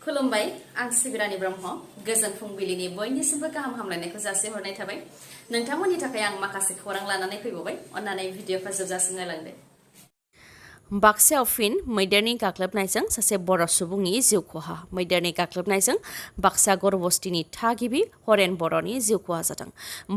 खुलुमबाय आं सिबिरानि ब्रह्म गोजोन फुंबिलिनि बयनिसिमबो गाहाम हामलायनायखौ जासिहरनाय थाबाय नोंथांमोननि थाखाय आं माखासे खौरां लानानै फैबावबाय अन्नानै भिडिअखौ जोबजासिम नायलांदो बाक्सायाव फिन मैदेरनि गाग्लोबनायजों सासे बर' सुबुंनि जिउ खहा मैदेरनि गाग्लोबनायजों बाक्सा गरबस्तिनि थागिबि हरेन बर'नि जिउ खहा जादों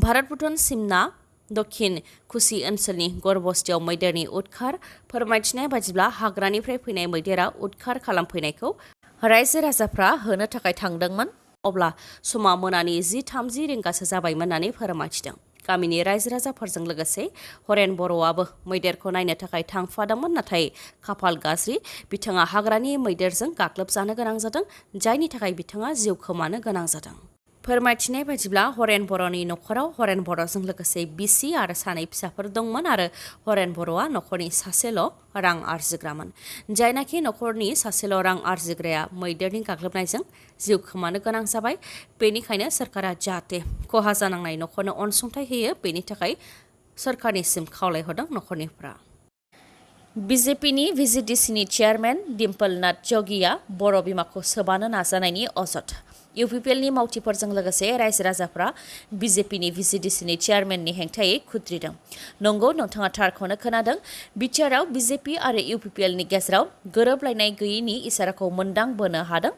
भारत भुटान सिमना दक्षिण कुसि ओनसोलनि गरबस्तियाव मैदेरनि उदखार फोरमायथिनाय बादिब्ला हाग्रानिफ्राय फैनाय मैदेरा उदखार खालामफैनायखौ रायजो राजाफ्रा होनो थाखाय थांदोंमोन अब्ला समा मोनानि 10:30 रिंगासो जाबायमोन होननानै फोरमायथिदों गामिनि रायजो राजाफोरजों लोगोसे हरेन बर'आबो मैदेरखौ नायनो थाखाय थांफादोंमोन नाथाय खाफाल गाज्रि बिथाङा हाग्रानि मैदेरजों गाग्लोबजानो गोनां जादों जायनि थाखाय बिथाङा जिउ खोमानो गोनां जादों फोरमायथिनाय बादिब्ला हरेन बर'नि नखराव हरेन बर'जों लोगोसे बिसि आरो सानै फिसाफोर दंमोन आरो हरेन बर'आ नखरनि सासेल' रां आरजिग्रामोन जायनाखि नखरनि सासेल' रां आरजिग्राया मैदेरनि गाग्लोबनायजों जिउ खोमानो गोनां जाबाय बेनिखायनो सरकारा जाहाथे खहा जानांनाय नखरनो अनसुंथाइ होयो बेनि थाखाय सरकारनिसिम खावलायहरदों नखरनिफ्रा BJPनि VGDCनि चेयारमेन डिम्पल नाथ जगिया बर' बिमाखौ सोबानो नाजानायनि अजद UPPLनि मावथिफोरजों लोगोसे रायजो राजाफ्रा BJPनि VGDCनि चेयारमेननि हेंथायै खुद्रिदों नंगौ नोंथाङा थारखौनो खोनादों बिटिआरआव BJP आरो UPPLनि गेजेराव गोरोबलायनाय गैयैनि इसाराखौ मोनदांबोनो हादों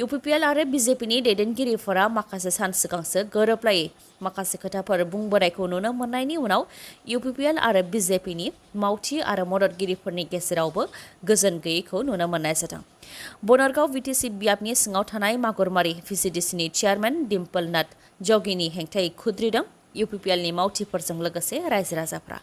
UPPL आरो BJPनि दैदेनगिरिफोरा माखासे सान सिगांसो गोरोबलायै माखासे खोथाफोर बुंबोनायखौ नुनो मोननायनि उनाव UPPL आरो BJPनि मावथि आरो मददगिरिफोरनि गेजेरावबो गोजोन गैयैखौ नुनो मोननाय जादों बनरगाव BTC बियाबनि सिङाव थानाय मागुरमारि VGDCनि चेयारमेन डिम्पल नाथ जगिनि हेंथायै खुद्रिदों UPPLनि मावथिफोरजों लोगोसे रायजो राजाफ्रा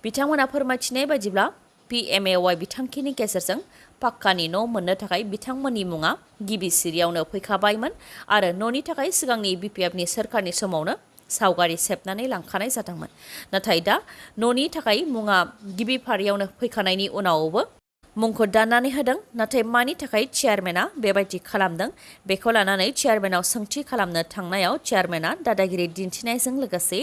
बिथांमोना फोरमायथिनाय बायदिब्ला PMAY बिथांखिनि गेजेरजों पाक्कानि न' मोननो थाखाय बिथांमोननि मुङा गिबि सिरियावनो फैखाबायमोन आरो न'नि थाखाय सिगांनि BPFनि सोरखारनि समावनो सावगारि सेबनानै लांखानाय जादोंमोन नाथाय दा न'नि थाखाय मुङा गिबि फारियावनो फैखानायनि उनावबो मुंखौ दाननानै होदों नाथाय मानि थाखाय चेयारमेना बेबायदि खालामदों बेखौ लानानै चेयारमेनाव सोंथि खालामनो थांनायाव चेयारमेना दादागिरि दिन्थिनायजों लोगोसे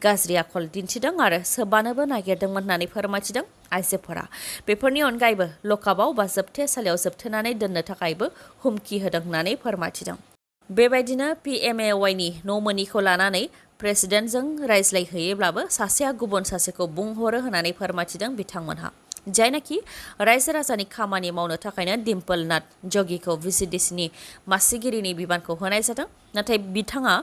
गाज्रि आखल दिन्थिदों आरो सोबानोबो नागिरदोंमोन होननानै फोरमायथिदों आइजोफोरा बेफोरनि अनगायैबो लकआपआव बा जोबथेसालियाव जोबथेनानै दोननो थाखायबो हुमखि होदों होननानै फोरमायथिदों बेबायदिनो PMAYनि न' मोनिखौ लानानै प्रेसिडेन्टजों रायज्लायहैयोब्लाबो सासेया गुबुन सासेखौ बुंहरो होननानै फोरमायथिदों बिथांमोनहा जायनाखि रायजो राजानि खामानि मावनो थाखायनो डिम्पल नाथ जगिखौ VGDCनि मासिगिरिनि बिबानखौ होनाय जादों नाथाय बिथाङा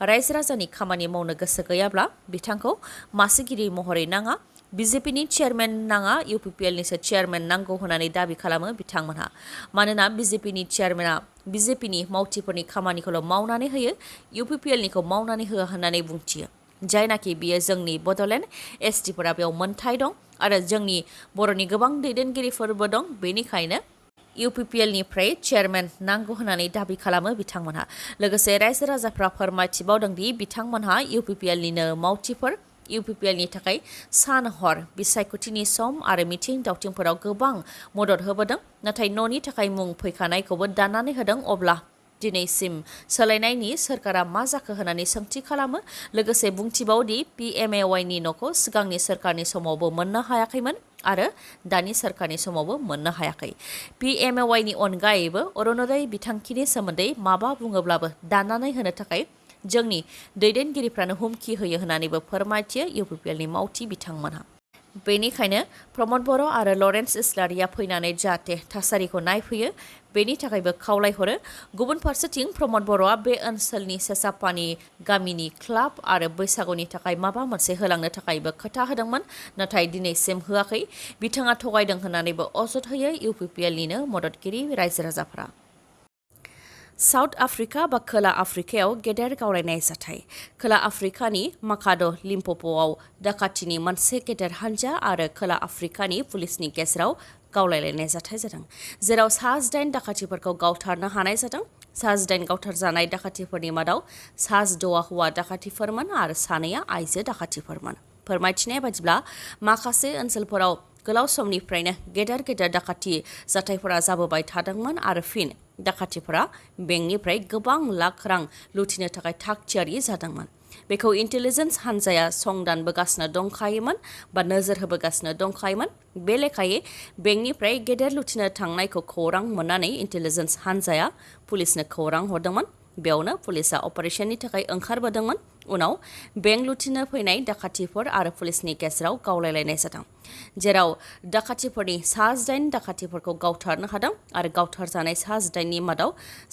रायजो राजानि खामानि मावनो गोसो गैयाब्ला बिथांखौ मासिगिरि महरै नाङा BJPनि चेयारमेन नाङा UPPLनिसो चेयारमेन नांगौ होननानै दाबि खालामो बिथांमोनहा मानोना BJPनि चेयारमेना BJPनि मावथिफोरनि खामानिखौल' मावनानै होयो UPPLनिखौ मावनानै होआ होननानै बुंथियो जायनाखि बियो जोंनि बड'लेण्ड STफोरा बेयाव मोनथाय दं आरो जोंनि बर'नि गोबां दैदेनगिरिफोरबो दं बेनिखायनो UPPLनिफ्राय चेयारमेन नांगौ होननानै दाबि खालामो बिथांमोनहा लोगोसे रायजो राजाफ्रा फोरमायथिबावदों दि बिथांमोनहा UPPLनिनो मावथिफोर UPPLनि थाखाय सान हर बिसायख'थिनि सम आरो मिथिं दावथिंफोराव गोबां मदद होबोदों नाथाय न'नि थाखाय मुं फैखानायखौबो दाननानै होदों अब्ला दिनैसिम सोलायनायनि सोरखारा मा जाखो होननानै सोंथि खालामो लोगोसे बुंथिबावदि PMAYनि न'खौ सिगांनि सोरखारनि समावबो मोननो हायाखैमोन आरो दानि सोरखारनि समावबो मोननो हायाखै PMAYनि अनगायैबो अरुणोदय बिथांखिनि सोमोन्दै माबा बुङोब्लाबो दाननानै होनो थाखाय जोंनि दैदेनगिरिफ्रानो हुमखि होयो होननानैबो फोरमायथियो UPPLनि मावथि बिथांमोनहा बेनिखायनो प्रमद बर' आरो लरेन्स इस्लारिया फैनानै जाहाथे थासारिखौ नायफैयो बेनि थाखायबो खावलायहरो गुबुन फारसेथिं प्रमद बर'आ बे ओनसोलनि सेसापानि गामिनि क्लाब आरो बैसागुनि थाखाय माबा मोनसे होलांनो थाखायबो खोथा होदोंमोन नाथाय दिनैसिम होआखै बिथाङा थगायदों होननानैबो अजद होयो UPPLनिनो मददगिरि रायजो राजाफ्रा साउथ आफ्रिका बा खोला आफ्रिकायाव गेदेर गावलायनाय जाथाय खोला आफ्रिकानि माकाद' लिम्प'प'आव दाखाथिनि मोनसे गेदेर हानजा आरो खोला आफ्रिकानि पुलिसनि गेजेराव गावलायलायनाय जाथाय जादों जेराव 8 दाखाथिफोरखौ गावथारनो हानाय जादों 8 गावथारजानाय दाखाथिफोरनि मादाव 8 हौवा दाखाथिफोरमोन आरो 2 आइजो दाखाथिफोरमोन फोरमायथिनाय बादिब्ला माखासे ओनसोलफोराव गोलाव समनिफ्रायनो गेदेर गेदेर दाखाथि जाथायफोरा जाबोबाय थादोंमोन आरो फिन दाखाथिफोरा बेंकनिफ्राय गोबां लाख रां लुथिनो थाखाय थाग थियारि जादोंमोन बेखौ इन्टेलिजेन्स हान्जाया संदानबोगासिनो दंखायोमोन बा नोजोर होबोगासिनो दंखायोमोन। बे लेखायै बेंकनिफ्राय गेदेर लुथिनो थांनायखौ खौरां मोननानै इन्टेलिजेन्स हान्जाया पुलिसनो खौरां हरदोंमोन। बेयावनो पुलिसा अपारेशननि थाखाय ओंखारबोदोंमोन। उनाव बेंक लुथिनो फैनाय दाखाथिफोर आरो पुलिसनि गेजेराव गावलायलायनाय जादों, जेराव दाखाथिफोरनि 8 दाखाथिफोरखौ गावथारनो हादों आरो गावथारजानाय 8 मादाव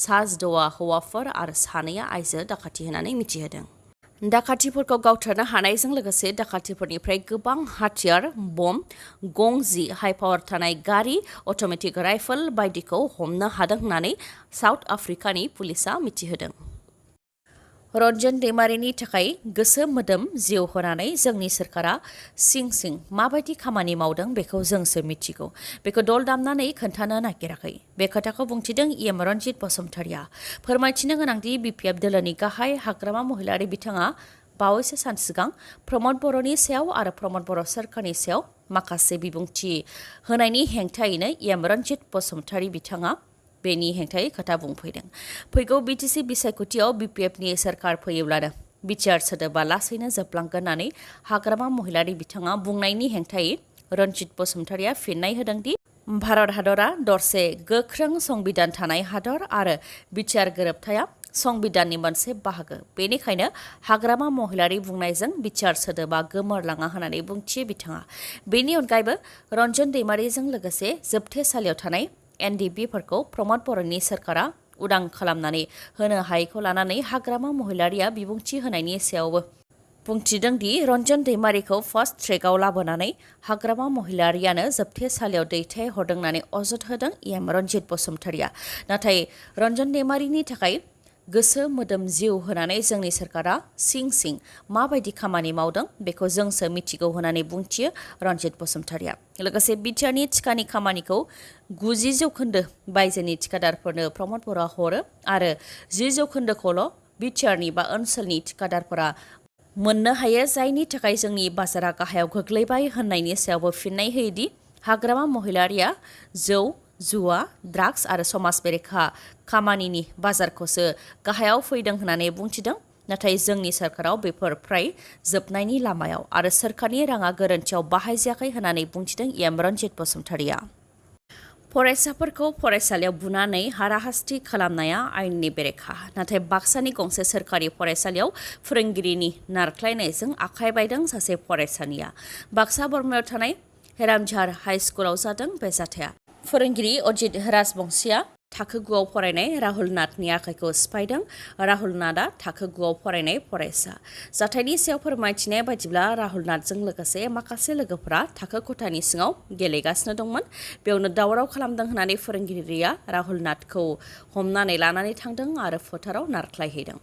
6 हौवाफोर आरो 2 आइजो दाखाथि होनानै मिथिहोदों। दाखाथिफोरखौ गावथारनो हानायजों लोगोसे दाखाथिफोरनिफ्राय गोबां हाथियार, बम, गं 10 हाइ पावार थानाय गारि, अट'मेटिक राइफल बायदिखौ हमनो हादों होननानै साउथ आफ्रिकानि पुलिसा मिथिहोदों। रन्जन दैमारिनि थाखाय गोसो मोदोम जिउ होनानै जोंनि सोरखारा सिं सिं माबायदि खामानि मावदों बेखौ जोंसो मिथिगौ। बेखौ दल दामनानै खोन्थानो नागिराखै। बे खोथाखौ बुंथिदों एम रनजित बसुमतारिया। फोरमायथिनो गोनांदि BPF दोलोनि गाहाय हाग्रामा महिलारि बिथाङा बावैसो सान सिगां प्रमद बर'नि सायाव आरो प्रमद बर' सोरखारनि सायाव माखासे बिबुंथि होनायनि हेंथायैनो एम रनजित बसुमतारि बिथाङा बेनि हेंथायै खोथा बुंफैदों। फैगौ BTC बिसायख'थियाव BPFनि सोरखार फैयोब्लानो बिटिआर सोदोबा लासैनो जोबलांगोन होननानै हाग्रामा महिलारि बिथाङा बुंनायनि हेंथायै रनजित बसुमतारिया फिननाय होदोंदि भारत हादरा दरसे गोख्रों संबिधान थानाय हादर आरो बिटिआर गोरोबथाया संबिधाननि मोनसे बाहागो। बेनिखायनो हाग्रामा महिलारि बुंनायजों बिटिआर सोदोबा गोमोरलाङा होननानै बुंथियो बिथाङा। बेनि अनगायैबो रन्जन दैमारिजों लोगोसे जोबथेसालियाव थानाय NDBफोरखौ प्रमद बर'नि सोरखारा उदां खालामनानै होनो हायैखौ लानानै हाग्रामा महिलारिया बिबुंथि होनायनि सायावबो बुंथिदों दि रन्जन दैमारिखौ फास्ट ट्रेकआव लाबोनानै हाग्रामा महिलारियानो जोबथेसालियाव दैथायहरदों होननानै अजद होदों एम रनजित बसुमतारिया। नाथाय रन्जन दैमारिनि थाखाय गोसो मोदोम जिउ होनानै जोंनि सोरखारा सिं सिं माबायदि खामानि मावदों बेखौ जोंसो मिथिगौ होननानै बुंथियो रनजित बसुमतारिया। लोगोसे बिटिआरनि थिखानि खामानिखौ 90% बायजोनि थिखादारफोरनो प्रमद बर'आ हरो आरो 10%खौल' बिटिआरनि बा ओनसोलनि थिखादारफोरा मोननो हायो, जायनि थाखाय जोंनि बाजारा गाहायाव गोग्लैबाय होननायनि सायावबो फिननाय होयोदि हाग्रामा महिलारिया जौ, जुवा, ड्राग्स आरो समाज बेरेखा खामानिनि बाजारखौसो गाहायाव फैदों होननानै बुंथिदों। नाथाय जोंनि सोरखाराव बेफोर फ्राय जोबनायनि लामायाव आरो सोरखारनि राङा गोरोन्थियाव बाहायजायाखै होननानै बुंथिदों एम रनजित बसुमतारिया। फरायसाफोरखौ फरायसालियाव बुनानै हाराहास्ति खालामनाया आयेननि बेरेखा। नाथाय बाक्सानि गंसे सोरखारि फरायसालियाव फोरोंगिरिनि नारख्लायनायजों आखाइ बायदों सासे फरायसानिया। बाक्सा बर्मायाव थानाय हेरामझार हाइ स्कुलाव जादों बे जाथाया। फोरोंगिरि अजित राजबंशीया थाखो 9आव फरायनाय राहुल नाथनि आखाइखौ सिफायदों। राहुल नाथआ थाखो 9आव फरायनाय फरायसा। जाथायनि सायाव फोरमायथिनाय बायदिब्ला राहुल नाथजों लोगोसे माखासे लोगोफोरा थाखो खथानि सिङाव गेलेगासिनो दंमोन। बेयावनो दावराव खालामदों होननानै फोरोंगिरिया राहुल नाथखौ हमनानै लानानै थांदों आरो फोथाराव नारख्लायहैदों।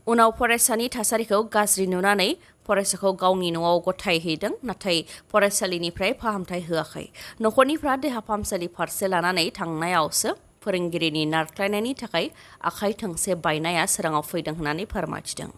उनाव फरायसानि थासारिखौ गाज्रि नुनानै फरायसाखौ गावनि न'आव गथायहैदों, नाथाय फरायसालिनिफ्राय फाहामथाय होआखै। न'खरनिफ्रा देहा फाहामसालि फारसे लानानै थांनायावसो फोरोंगिरिनि नारख्लायनायनि थाखाय आखाइ थोंसे बायनाया सोराङाव फैदों होननानै फोरमायथिदों।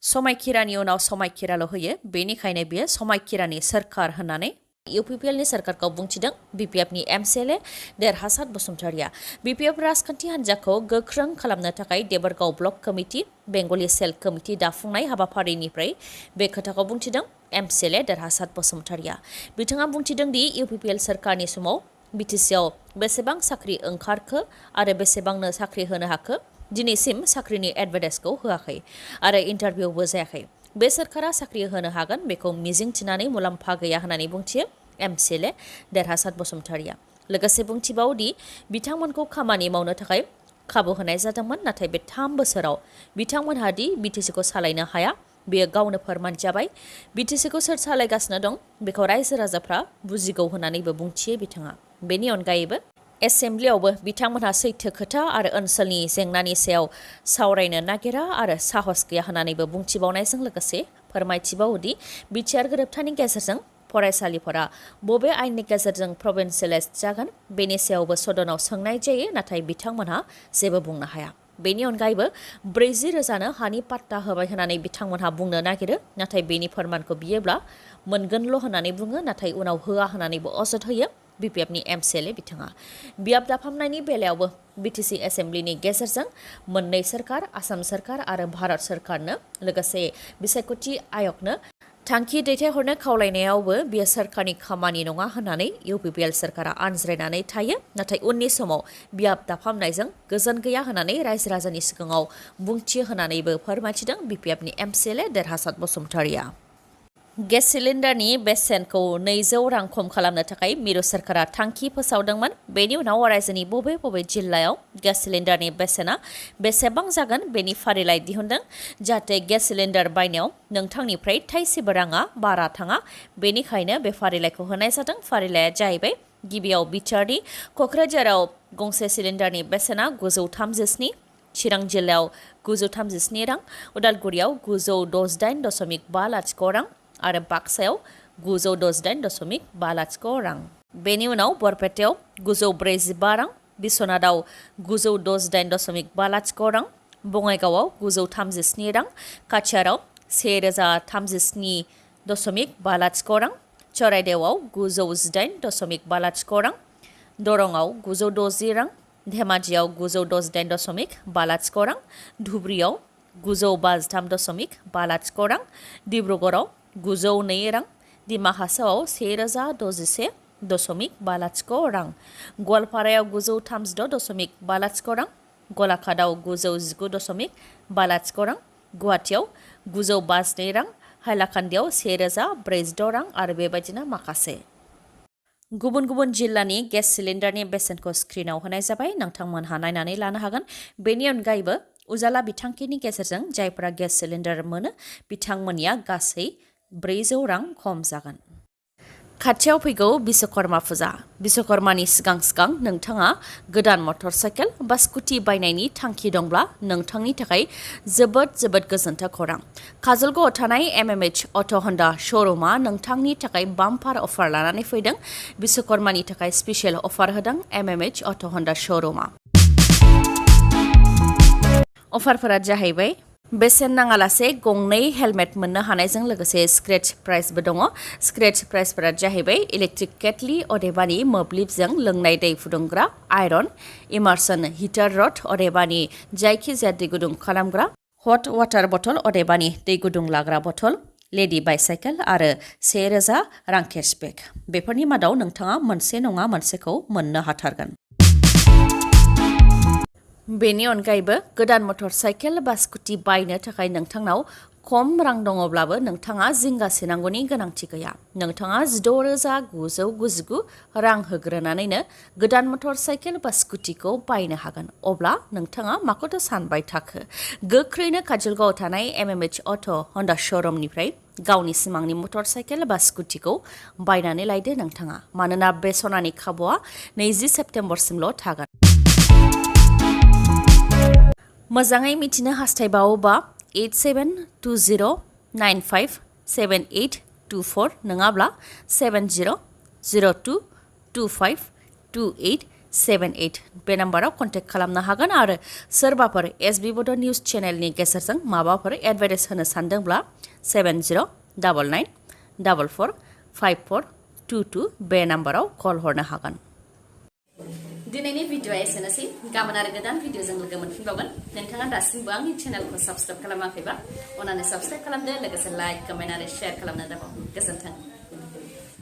समायखिरानि उनाव समायखिराल' होयो, बेनिखायनो बियो समायखिरानि सोरखार होननानै UPPLनि सोरखारखौ बुंथिदों BPFनि MCLA देरहासात बसुमतारिया। BPF राजखान्थि हान्जाखौ गोख्रों खालामनो थाखाय देबरगाव ब्लक कमिटि, बेंगलि सेल कमिटि दाफुंनाय हाबाफारिनिफ्राय बे खोथाखौ बुंथिदों MCLA देरहासात बसुमतारिया। बिथाङा बुंथिदों दि UPPL सोरखारनि समाव BTCआव बेसेबां साख्रि ओंखारखो आरो बेसेबांनो साख्रि होनो हाखो, दिनैसिम साख्रिनि एडभार्टाइजखौ होआखै आरो इन्टारभिउबो जायाखै। बे सोरखारा साख्रि होनो हागोन बेखौ मिजिंथिनानै मुलाम्फा गैया होननानै बुंथियो MCLA देरहासात बसुमतारिया। लोगोसे बुंथिबावदि बिथांमोनखौ खामानि मावनो थाखाय खाबु होनाय जादोंमोन, नाथाय बे 3 बोसोराव बिथांमोनहा दि BTCखौ सालायनो हाया बेयो गावनो फोरमान जाबाय। BTCखौ सोर सालायगासिनो दं बेखौ रायजो राजाफ्रा बुजिगौ होननानैबो बुंथियो बिथाङा। बेनि अनगायैबो एसेम्ब्लियावबो बिथांमोनहा सैथो खोथा आरो ओनसोलनि जेंनानि सायाव सावरायनो नागिरा आरो साहस गैया होननानैबो बुंथिबावनायजों लोगोसे फोरमायथिबावोदि बिटिआर गोरोबथानि गेजेरजों फरायसालिफोरा बबे आयेननि गेजेरजों प्रभिन्सियेलाइज जागोन बेनि सायावबो सदनाव सोंनाय जायो, नाथाय बिथांमोनहा जेबो बुंनो हाया। बेनि अनगायैबो 40,000नो हानि पाट्टा होबाय होननानै बिथांमोनहा बुंनो नागिरो, नाथाय बेनि फोरमानखौ बियोब्ला मोनगोनल' होननानै बुङो, नाथाय उनाव होआ होननानैबो अजद होयो। BPFनि MCLA बिथाङा बियाब दाफामनायनि बेलायावबो BTC एसेम्ब्लिनि गेजेरजों मोननै सरकार आसाम सरकार आरो भारत सरकारनो लोगोसे बिसायख'थि आयगनो थांखि दैथायहरनो खावलायनायावबो बियो सरकारनि खामानि नङा होननानै UPPL सरकारा आनज्रायनानै थायो नाथाय उननि समाव बियाब दाफामनायजों गोजोन गैया होननानै रायजो राजानि सिगाङाव बुंथि होनानैबो फोरमायथिदों BPFनि MCLA देरहासात बसुमतारिया गेस सिलिन्डारनि बेसेनखौ 200 रां खम खालामनो थाखाय मिरु सरकारा थांखि फोसावदोंमोन बेनि उनाव रायजोनि बबे बबे जिल्लायाव गेस सिलिन्डारनि बेसेना बेसेबां जागोन बेनि फारिलाइ दिहुनदों जाहाथे गेस सिलिन्डार बायनायाव नोंथांनिफ्राय थाइसेबो राङा बारा थाङा बेनिखायनो बे फारिलाइखौ होनाय जादों फारिलाइया जाहैबाय गिबियाव बिटिआरनि क'क्राझाराव गंसे सिलिन्डारनि बेसेना 937 चिरां जिल्लायाव 937 रां उदालगुरियाव 968.50 रां आरो बाक्सायाव 968.50 रां बेनि उनाव बरपेटायाव 945 रां बिश्वनाथाव 968.50 रां बङाइगावआव 937 रां काछाराव 1037.50 रां चराइदेवआव 918.50 रां दरंआव 960 रां धेमाजियाव 968.50 रां धुब्रियाव 953.50 रां डिब्रुगड़आव 902 रां डिमा हासावआव 1061.50 रां गवालपारायाव 936.50 रां गलाघाटआव 919.50 रां गुवाहाटीयाव 952 रां हाइलाकान्दियाव 1046 रां आरो बेबायदिनो माखासे गुबुन गुबुन जिल्लानि गेस सिलिन्डारनि बेसेनखौ स्क्रिनाव होनाय जाबाय नोंथांमोनहा नायनानै लानो हागोन बेनि अनगायैबो उजाला बिथांखिनि गेजेरजों जायफोरा गेस सिलिन्डार मोनो बिथांमोननिया गासै 400 रां खम जागोन खाथियाव फैगौ बिश्वकर्मा फुजा बिश्वकर्मानि सिगां सिगां नोंथाङा गोदान मटर साइकेल बा स्कुटि बायनायनि थांखि दंब्ला नोंथांनि थाखाय जोबोद गोजोनथाव खौरां काजलगावआव थानाय MMH अट' हन्डा श'रुमा नोंथांनि थाखाय बाम्पार अफार लानानै फैदों बिश्वकर्मानि थाखाय स्पेशल अफार होदों MMH अट' हन्डा श'रुमा अफारफोरा जाहैबाय बेसेन नाङालासे गंनै हेलमेट मोननो हानायजों लोगोसे स्क्रेच प्राइसबो दङ स्क्रेच प्राइसफोरा जाहैबाय इलेक्ट्रिक केटलि अदेबानि मोब्लिबजों लोंनाय दै फुदुंग्रा आयरन इमार्सन हिटार रड अदेबानि जायखिजाया दै गुदुं खालामग्रा हट वाटार बथल अदेबानि दै गुदुं लाग्रा बथल लेडि बाइसाइकेल आरो 1000 रां केशबेक बेफोरनि मादाव नोंथाङा मोनसे नङा मोनसेखौ मोननो हाथारगोन बेनि अनगायैबो गोदान मटर साइकेल बा स्कुटि बायनो थाखाय नोंथांनाव खम रां दङब्लाबो नोंथाङा जिंगा सिनांगौनि गोनांथि गैया नोंथाङा 16,999 रां होग्रोनानैनो गोदान मटर साइकेल बा स्कुटिखौ बायनो हागोन अब्ला नोंथाङा माखौथो सानबाय थाखो गोख्रैनो काजलगावआव थानाय MMH अट' हन्डा श'रुमनिफ्राय गावनि सिमांनि मटर साइकेल बा स्कुटिखौ बायनानै लायदो नोंथाङा मानोना बे सनानि खाबुआ 20 सेप्तेम्बरसिमल' थागोन मोजाङै मिथिनो हास्थायबावोबा 8720957824 नङाब्ला 7002252878 बे नाम्बाराव कन्टेक्ट खालामनो हागोन आरो सोरबाफोर SB बड' निउज चेनेलनि गेजेरजों माबाफोर एडभार्टाइज होनो सानदोंब्ला 7099445422 बे नाम्बाराव कल हरनो हागोन दिनैनि भिडिअ'आ एसेनोसै गाबोन आरो गोदान भिडिअ'जों लोगो मोनफिनबावगोन नोंथाङा दासिमबो आंनि चेनेलखौ साबस्क्राइब खालामाखैबा अन्नानै साबस्क्राइब खालामदो लोगोसे लाइक कमेन्ट आरो शेयार खालामनो दाबाव गोजोन्थों